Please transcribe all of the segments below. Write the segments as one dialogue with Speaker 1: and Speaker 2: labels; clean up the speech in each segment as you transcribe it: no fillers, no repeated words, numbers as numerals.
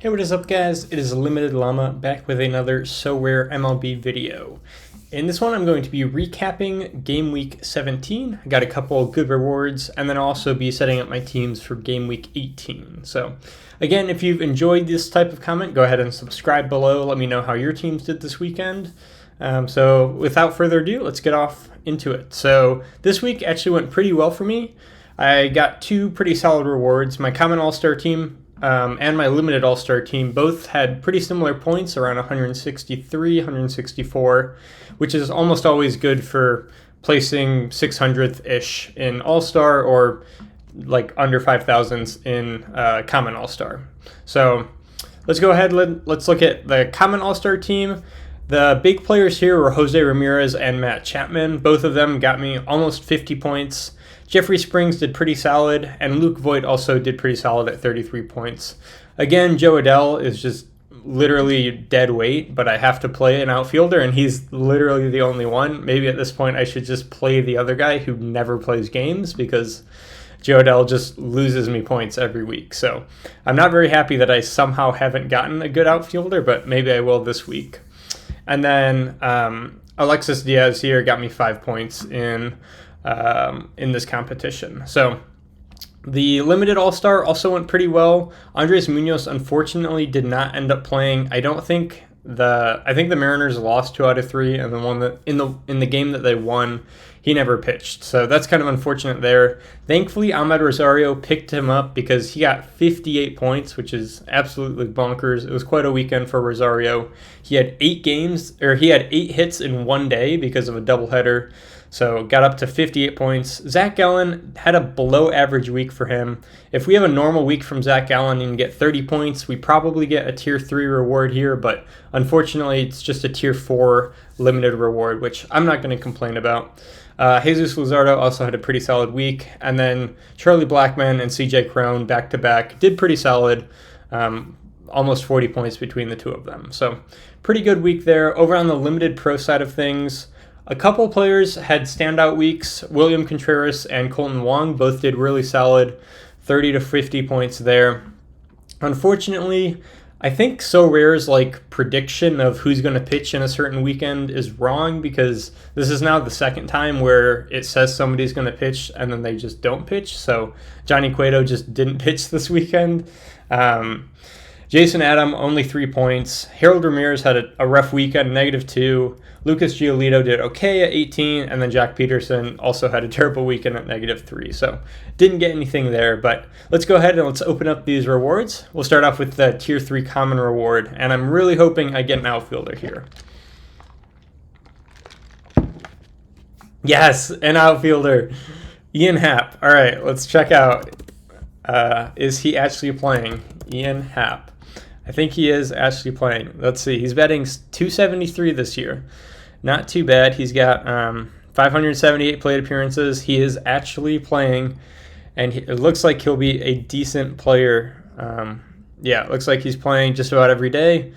Speaker 1: Hey, what is up, guys? It is Limited Llama back with another Sorare MLB video. In this one, I'm going to be recapping Game Week 17. I got a couple good rewards, and then I'll also be setting up my teams for Game Week 18. So, again, if you've enjoyed this type of comment, go ahead and subscribe below. Let me know how your teams did this weekend. So, without further ado, let's get off into it. So, this week actually went pretty well for me. I got two pretty solid rewards. My Common All-Star team and my Limited All-Star team both had pretty similar points, around 163, 164, which is almost always good for placing 600th-ish in All-Star or like under 5,000s in Common All-Star. So let's go ahead, let's look at the Common All-Star team. The big players here were Jose Ramirez and Matt Chapman. Both of them got me almost 50 points. Jeffrey Springs did pretty solid, and Luke Voigt also did pretty solid at 33 points. Again, Joe Adell is just literally dead weight, but I have to play an outfielder, and he's literally the only one. Maybe at this point I should just play the other guy who never plays games, because Joe Adell just loses me points every week. So I'm not very happy that I somehow haven't gotten a good outfielder, but maybe I will this week. And then Alexis Diaz here got me 5 points in this competition. So the Limited All-Star also went pretty well. Andres Munoz unfortunately did not end up playing. I think the Mariners lost 2 out of 3, and the one that in the game that they won, he never pitched. So that's kind of unfortunate there. Thankfully, Ahmed Rosario picked him up because he got 58 points, which is absolutely bonkers. It was quite a weekend for Rosario. He had 8 hits in one day because of a doubleheader. So got up to 58 points. Zach Gallen had a below average week for him. If we have a normal week from Zach Gallen and get 30 points, we probably get a tier 3 reward here, but unfortunately it's just a tier 4 limited reward, which I'm not going to complain about. Jesus Luzardo also had a pretty solid week, and then Charlie Blackmon and CJ Crone back-to-back did pretty solid, almost 40 points between the two of them. So pretty good week there. Over on the Limited Pro side of things, a couple players had standout weeks. William Contreras and Colton Wong both did really solid, 30 to 50 points there. Unfortunately, I think Sorare's prediction of who's going to pitch in a certain weekend is wrong, because this is now the second time where it says somebody's going to pitch and then they just don't pitch. So Johnny Cueto just didn't pitch this weekend. Jason Adam, only 3 points. Harold Ramirez had a rough weekend, -2. Lucas Giolito did okay at 18, and then Jack Peterson also had a terrible weekend at -3. So didn't get anything there, but let's go ahead and let's open up these rewards. We'll start off with the Tier 3 Common Reward, and I'm really hoping I get an outfielder here. Yes, an outfielder. Ian Happ. All right, let's check out. Is he actually playing? Ian Happ. I think he is actually playing. Let's see. He's batting .273 this year. Not too bad. He's got 578 plate appearances. He is actually playing, and it looks like he'll be a decent player. Yeah, it looks like he's playing just about every day.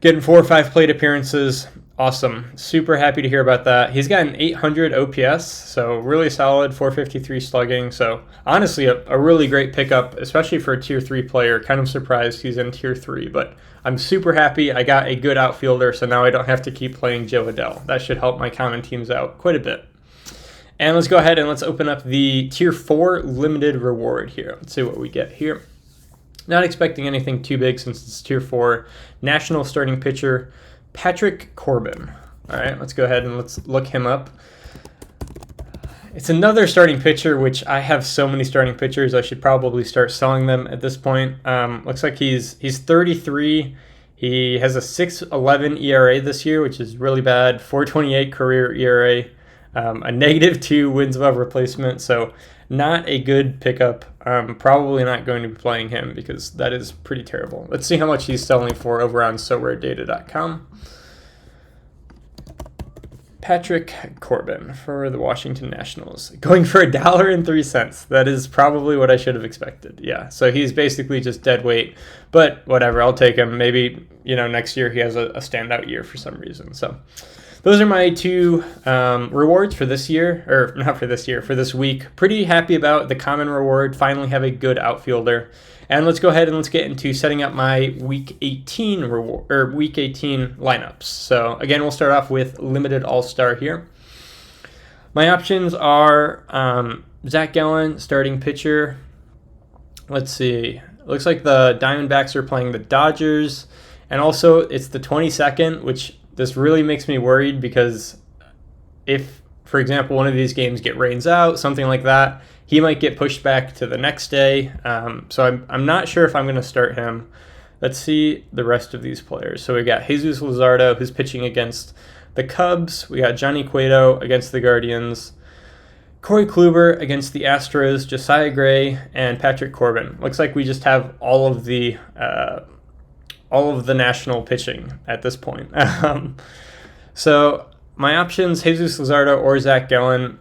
Speaker 1: Getting 4 or 5 plate appearances. Awesome. Super happy to hear about that. He's got an 800 OPS, so really solid, 453 slugging. So honestly, a really great pickup, especially for a Tier 3 player. Kind of surprised he's in Tier 3, but I'm super happy I got a good outfielder, so now I don't have to keep playing Joe Adell. That should help my common teams out quite a bit. And let's go ahead and let's open up the Tier 4 limited reward here. Let's see what we get here. Not expecting anything too big since it's Tier 4. National starting pitcher Patrick Corbin. All right, let's go ahead and let's look him up. It's another starting pitcher, which I have so many starting pitchers, I should probably start selling them at this point. Looks like he's 33. He has a 6.11 ERA this year, which is really bad. 4.28 career ERA, a -2 wins above replacement. So not a good pickup. Probably not going to be playing him because that is pretty terrible. Let's see how much he's selling for over on SoRareData.com. Patrick Corbin for the Washington Nationals, going for $1.03. That is probably what I should have expected. Yeah, so he's basically just dead weight, but whatever, I'll take him. Maybe next year he has a standout year for some reason. So those are my two rewards for this year, or not for this year, for this week. Pretty happy about the common reward. Finally have a good outfielder. And let's go ahead and let's get into setting up my Week 18 reward or Week 18 lineups. So again, we'll start off with limited All-Star here. My options are Zach Gallen, starting pitcher. Let's see. It looks like the Diamondbacks are playing the Dodgers, and also it's the 22nd, which this really makes me worried because if, for example, one of these games rains out, something like that, he might get pushed back to the next day. So I'm not sure if I'm going to start him. Let's see the rest of these players. So we got Jesus Luzardo, who's pitching against the Cubs. We got Johnny Cueto against the Guardians. Corey Kluber against the Astros, Josiah Gray, and Patrick Corbin. Looks like we just have all of the national pitching at this point. So my options, Jesus Luzardo or Zach Gallen.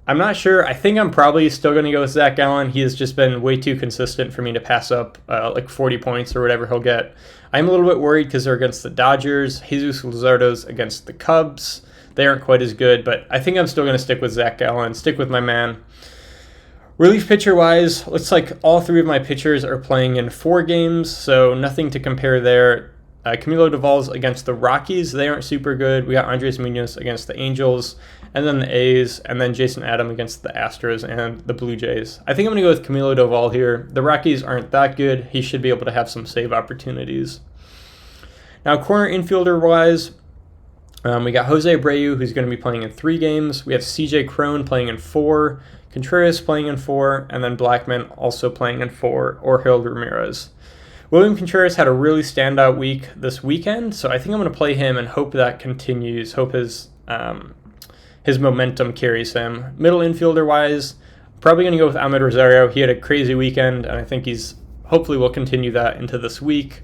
Speaker 1: I'm not sure. I think I'm probably still going to go with Zach Gallen. He has just been way too consistent for me to pass up like 40 points or whatever he'll get. I'm a little bit worried because they're against the Dodgers. Jesus Luzardo's against the Cubs. They aren't quite as good, but I think I'm still going to stick with Zach Gallen, stick with my man. Relief pitcher-wise, looks like all three of my pitchers are playing in 4 games, so nothing to compare there. Camilo Doval's against the Rockies. They aren't super good. We got Andres Munoz against the Angels, and then the A's, and then Jason Adam against the Astros and the Blue Jays. I think I'm going to go with Camilo Doval here. The Rockies aren't that good. He should be able to have some save opportunities. Now, corner infielder-wise, we got Jose Abreu, who's going to be playing in 3 games. We have CJ Cron playing in 4, Contreras playing in 4, and then Blackman also playing in 4, or Harold Ramirez. William Contreras had a really standout week this weekend, so I think I'm going to play him and hope that continues, hope his momentum carries him. Middle infielder-wise, probably going to go with Ahmed Rosario. He had a crazy weekend, and I think he's hopefully will continue that into this week.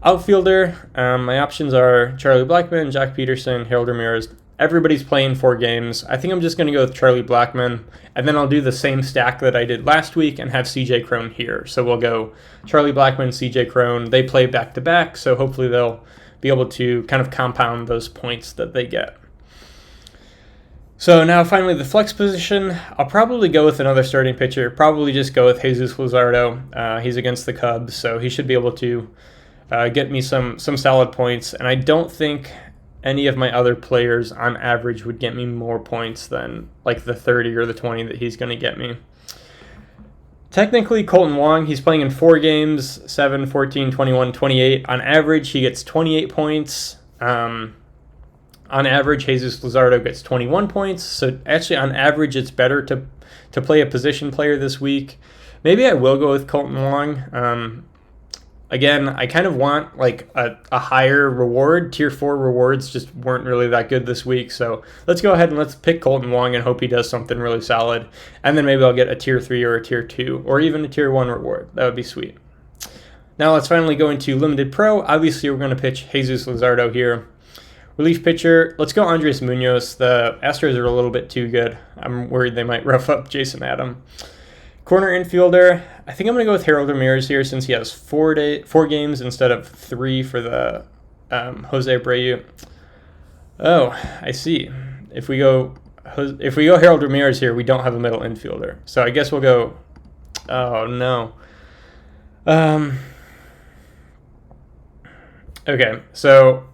Speaker 1: Outfielder, my options are Charlie Blackmon, Jack Peterson, Harold Ramirez. Everybody's playing 4 games. I think I'm just going to go with Charlie Blackmon, and then I'll do the same stack that I did last week and have CJ Cron here. So we'll go Charlie Blackmon, CJ Cron. They play back-to-back, so hopefully they'll be able to kind of compound those points that they get. So now finally the flex position, I'll probably go with another starting pitcher, probably just go with Jesus Luzardo. He's against the Cubs, so he should be able to get me some solid points, and I don't think any of my other players on average would get me more points than like the 30 or the 20 that he's going to get me. Technically, Colton Wong, he's playing in 4 games, 7, 14, 21, 28. On average, he gets 28 points. On average, Jesus Luzardo gets 21 points. So actually, on average, it's better to play a position player this week. Maybe I will go with Colton Wong. Again, I kind of want like a higher reward. Tier 4 rewards just weren't really that good this week. So let's go ahead and let's pick Colton Wong and hope he does something really solid. And then maybe I'll get a Tier 3 or a Tier 2 or even a Tier 1 reward. That would be sweet. Now let's finally go into Limited Pro. Obviously, we're going to pitch Jesus Luzardo here. Relief pitcher, let's go Andres Munoz. The Astros are a little bit too good. I'm worried they might rough up Jason Adam. Corner infielder, I think I'm going to go with Harold Ramirez here since he has 4 games instead of 3 for the Jose Abreu. Oh, I see. If we go Harold Ramirez here, we don't have a middle infielder. So I guess we'll go. Oh no. Okay, so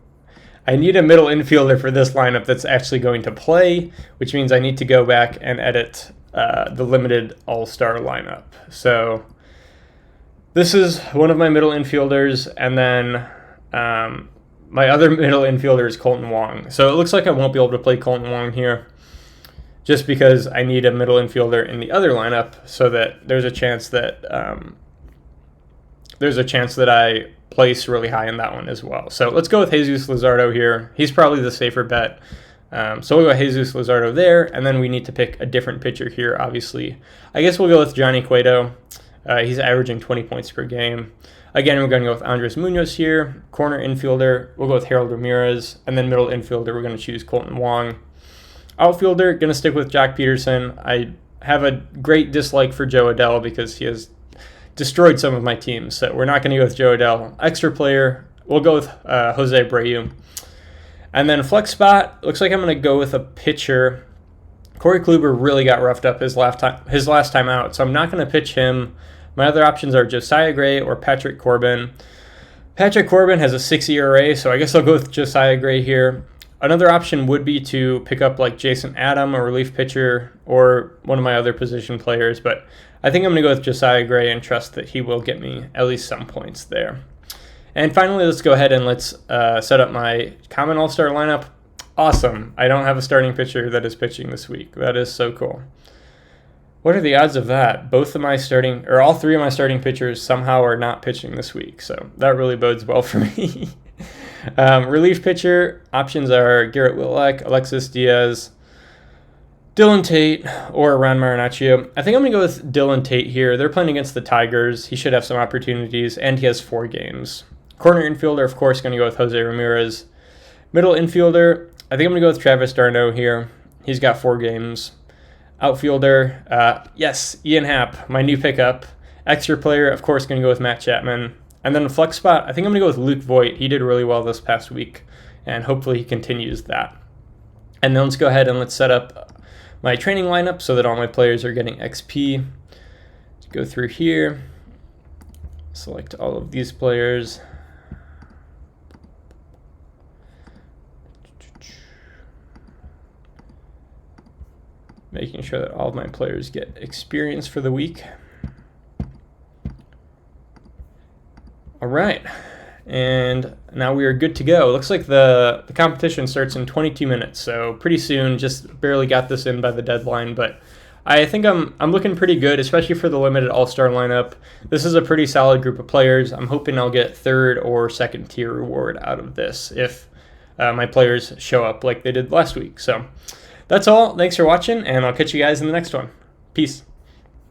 Speaker 1: I need a middle infielder for this lineup that's actually going to play, which means I need to go back and edit the limited all-star lineup. So this is one of my middle infielders, and then my other middle infielder is Colton Wong. So it looks like I won't be able to play Colton Wong here just because I need a middle infielder in the other lineup so that there's a chance that I place really high in that one as well. So let's go with Jesus Luzardo here. He's probably the safer bet. So we'll go Jesus Luzardo there, and then we need to pick a different pitcher here, obviously. I guess we'll go with Johnny Cueto. He's averaging 20 points per game. Again, we're going to go with Andres Munoz here. Corner infielder, we'll go with Harold Ramirez. And then middle infielder, we're going to choose Colton Wong. Outfielder, going to stick with Jack Peterson. I have a great dislike for Joe Adell because he has destroyed some of my teams. So we're not going to go with Joe Adell. Extra player, we'll go with Jose Abreu. And then flex spot, looks like I'm going to go with a pitcher. Corey Kluber really got roughed up his last time out, so I'm not going to pitch him. My other options are Josiah Gray or Patrick Corbin. Patrick Corbin has a 6 ERA, so I guess I'll go with Josiah Gray here. Another option would be to pick up like Jason Adam, a relief pitcher, or one of my other position players, but I think I'm going to go with Josiah Gray and trust that he will get me at least some points there. And finally, let's go ahead and let's set up my common all-star lineup. Awesome. I don't have a starting pitcher that is pitching this week. That is so cool. What are the odds of that? All three of my starting pitchers somehow are not pitching this week, so that really bodes well for me. Relief pitcher options are Garrett Whitlock, Alexis Diaz, Dylan Tate, or Ron Marinaccio. I think I'm going to go with Dylan Tate here. They're playing against the Tigers. He should have some opportunities, and he has 4 games. Corner infielder, of course, going to go with Jose Ramirez. Middle infielder, I think I'm going to go with Travis d'Arnaud here. He's got 4 games. Outfielder, yes, Ian Happ, my new pickup. Extra player, of course, going to go with Matt Chapman. And then a flex spot, I think I'm going to go with Luke Voigt. He did really well this past week, and hopefully he continues that. And then let's go ahead and let's set up my training lineup so that all my players are getting XP. Let's go through here, select all of these players. Making sure that all of my players get experience for the week. All right, and now we are good to go. It looks like the competition starts in 22 minutes, so pretty soon. Just barely got this in by the deadline, but I think I'm looking pretty good, especially for the limited all-star lineup. This is a pretty solid group of players. I'm hoping I'll get 3rd or 2nd tier reward out of this if my players show up like they did last week. So that's all. Thanks for watching, and I'll catch you guys in the next one. Peace.